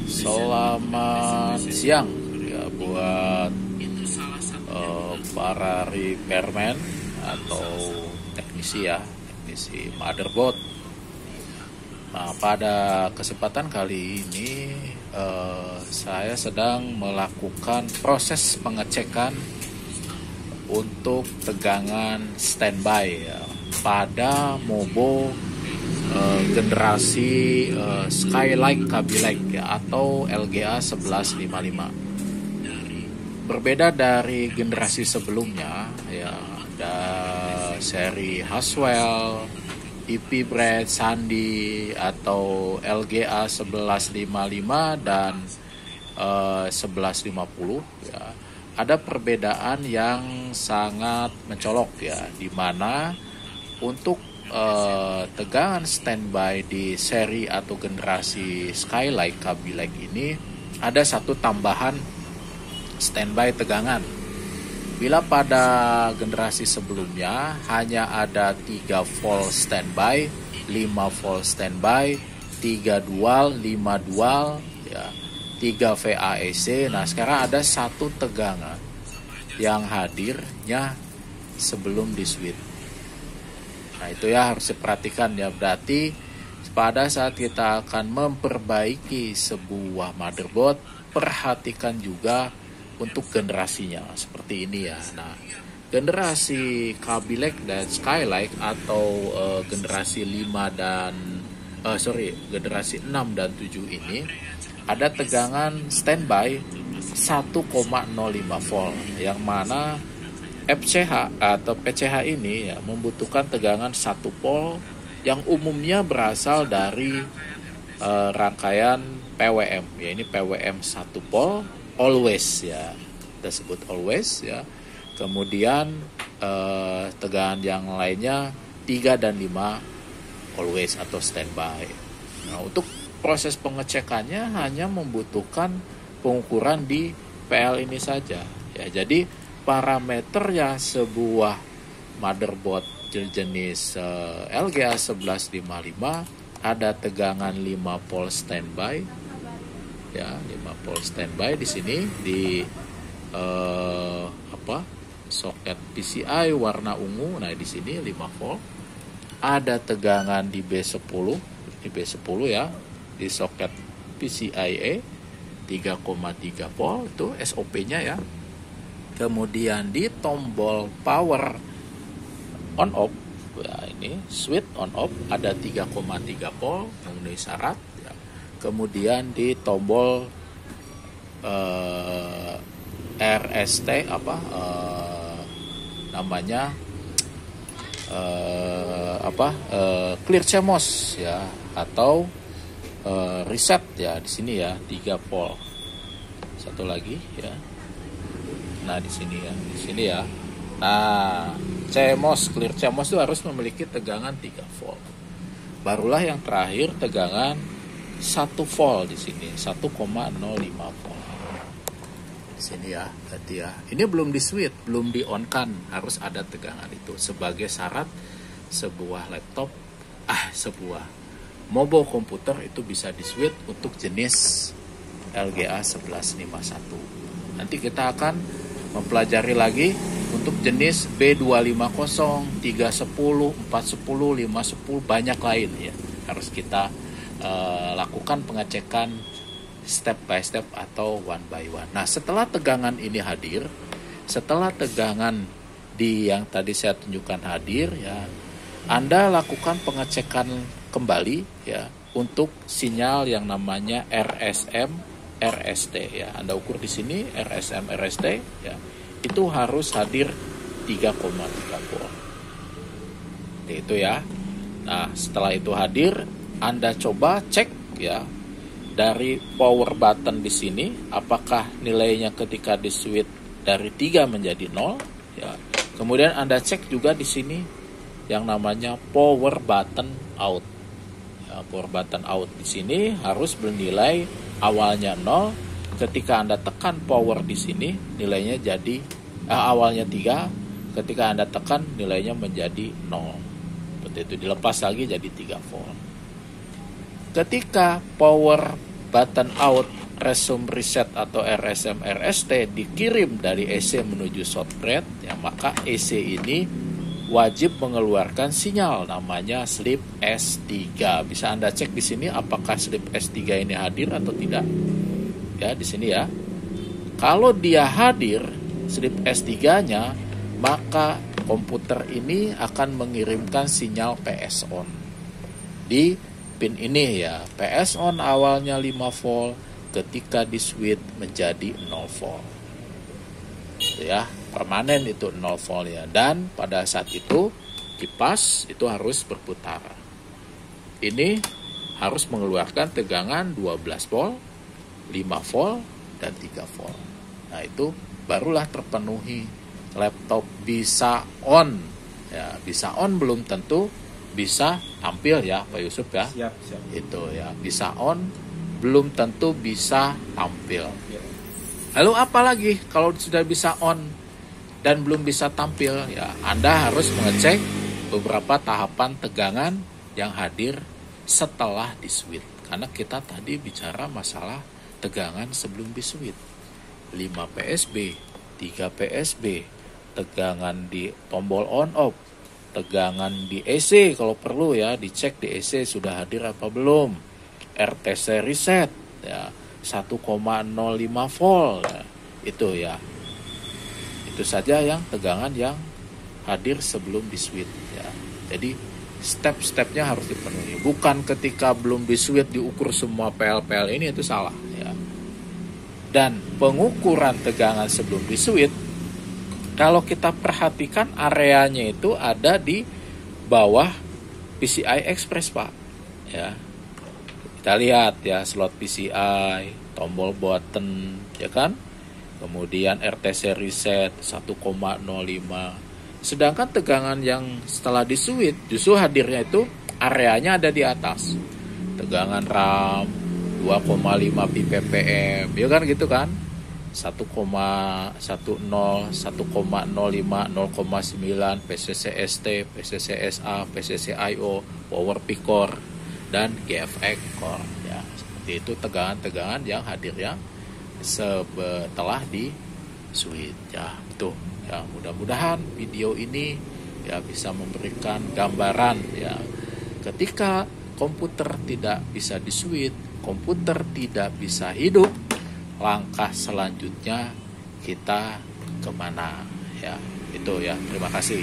Selamat siang ya buat para repairman atau teknisi motherboard. Nah, pada kesempatan kali ini saya sedang melakukan proses pengecekan untuk tegangan standby ya, pada Mobo generasi Skylake Kaby Lake ya, atau LGA 1155. Berbeda dari generasi sebelumnya ya, ada seri Haswell, IP Bread, Sandy atau LGA 1155 dan 1150 ya. Ada perbedaan yang sangat mencolok ya, di mana untuk tegangan standby di seri atau generasi Skylake Kaby Lake ini ada satu tambahan standby tegangan. Bila pada generasi sebelumnya hanya ada 3 volt standby, 5 volt standby, 3 dual, 5 dual, ya, 3 VAEC. Nah, sekarang ada satu tegangan yang hadirnya sebelum di switch. Nah, itu ya harus diperhatikan ya. Berarti pada saat kita akan memperbaiki sebuah motherboard, perhatikan juga untuk generasinya seperti ini ya. Nah, generasi Kaby Lake dan Skylake atau generasi 5 dan generasi 6 dan 7 ini ada tegangan standby 1,05 volt, yang mana FCH atau PCH ini ya membutuhkan tegangan 1 volt yang umumnya berasal dari rangkaian PWM ya. Ini PWM 1 volt always ya, kita sebut always ya. Kemudian tegangan yang lainnya 3 dan 5 always atau standby. Nah, untuk proses pengecekannya hanya membutuhkan pengukuran di PL ini saja ya. Jadi parameternya sebuah motherboard jenis LGA 1155 ada tegangan 5 volt standby ya, 5 volt standby di sini di soket PCI warna ungu. Nah, di sini 5 volt. Ada tegangan di B10 ya, di soket PCIe 3,3 volt, itu SOP-nya ya. Kemudian di tombol power on off ya, ini switch on off ada 3,3 volt memenuhi syarat ya. Kemudian di tombol RST clear CMOS ya, atau reset ya, di sini ya 3 volt. Satu lagi ya. Nah, di sini ya. Nah, CMOS, clear CMOS itu harus memiliki tegangan 3 volt. Barulah yang terakhir tegangan 1 volt di sini, 1,05 volt. Di sini ya, berarti ya. Ini belum di switch, belum di on kan, harus ada tegangan itu sebagai syarat sebuah laptop, sebuah mobile komputer itu bisa di switch untuk jenis LGA 1151. Nanti kita akan mempelajari lagi untuk jenis B250, 310, 410, 510, banyak lain ya. Harus kita lakukan pengecekan step by step atau one by one. Nah, setelah tegangan ini hadir, setelah tegangan yang tadi saya tunjukkan hadir ya, Anda lakukan pengecekan kembali ya untuk sinyal yang namanya RSM RST ya. Anda ukur di sini RSM RST ya. Itu harus hadir 3,3 volt. Itu ya. Nah, setelah itu hadir, Anda coba cek ya dari power button di sini apakah nilainya ketika di switch dari 3 menjadi 0 ya. Kemudian Anda cek juga di sini yang namanya power button out. Ya, power button out di sini harus bernilai awalnya 0, ketika Anda tekan power di sini nilainya jadi awalnya 3, ketika Anda tekan nilainya menjadi 0. Seperti itu, dilepas lagi jadi 3 volt. Ketika power button out resume reset atau RSM RST dikirim dari EC menuju shortbread, ya maka EC ini wajib mengeluarkan sinyal namanya slip S3. Bisa Anda cek di sini apakah slip S3 ini hadir atau tidak. Ya, di sini ya. Kalau dia hadir slip S3-nya, maka komputer ini akan mengirimkan sinyal PS on di pin ini ya. PS on awalnya 5 volt, ketika di switch menjadi 0 volt. Itu ya, permanen itu 0 volt ya. Dan pada saat itu kipas itu harus berputar. Ini harus mengeluarkan tegangan 12 volt, 5 volt, dan 3 volt. Nah, itu barulah terpenuhi laptop bisa on. Ya, bisa on belum tentu bisa tampil ya, Pak Yusuf ya. Siap. Itu ya, bisa on belum tentu bisa tampil. Lalu apa lagi kalau sudah bisa on dan belum bisa tampil? Ya, Anda harus mengecek beberapa tahapan tegangan yang hadir setelah di switch. Karena kita tadi bicara masalah tegangan sebelum di switch. 5 PSB, 3 PSB, tegangan di tombol on off, tegangan di EC kalau perlu ya, dicek di EC sudah hadir apa belum. RTC reset ya 1,05 volt ya. Itu ya. Itu saja yang tegangan yang hadir sebelum di switch ya. Jadi step-stepnya harus dipenuhi. Bukan ketika belum di switch diukur semua PL-PL ini, itu salah ya. Dan pengukuran tegangan sebelum di switch, kalau kita perhatikan areanya itu ada di bawah PCI Express, Pak. Ya. Kita lihat ya, slot PCI, tombol button, ya kan? Kemudian RTC reset 1,05. Sedangkan tegangan yang setelah di switch justru hadirnya itu areanya ada di atas. Tegangan RAM 2,5 ppm, ya kan gitu kan? 1,10, 1,05, 0,9, PCCST, PCCSA, PCCIO, Power P-Core, dan GFX Core. Ya, seperti itu tegangan-tegangan yang hadirnya setelah di switch. Ya, itu. Ya, mudah-mudahan video ini ya bisa memberikan gambaran ya. Ketika komputer tidak bisa di switch, komputer tidak bisa hidup, langkah selanjutnya kita kemana ya. Itu ya, terima kasih.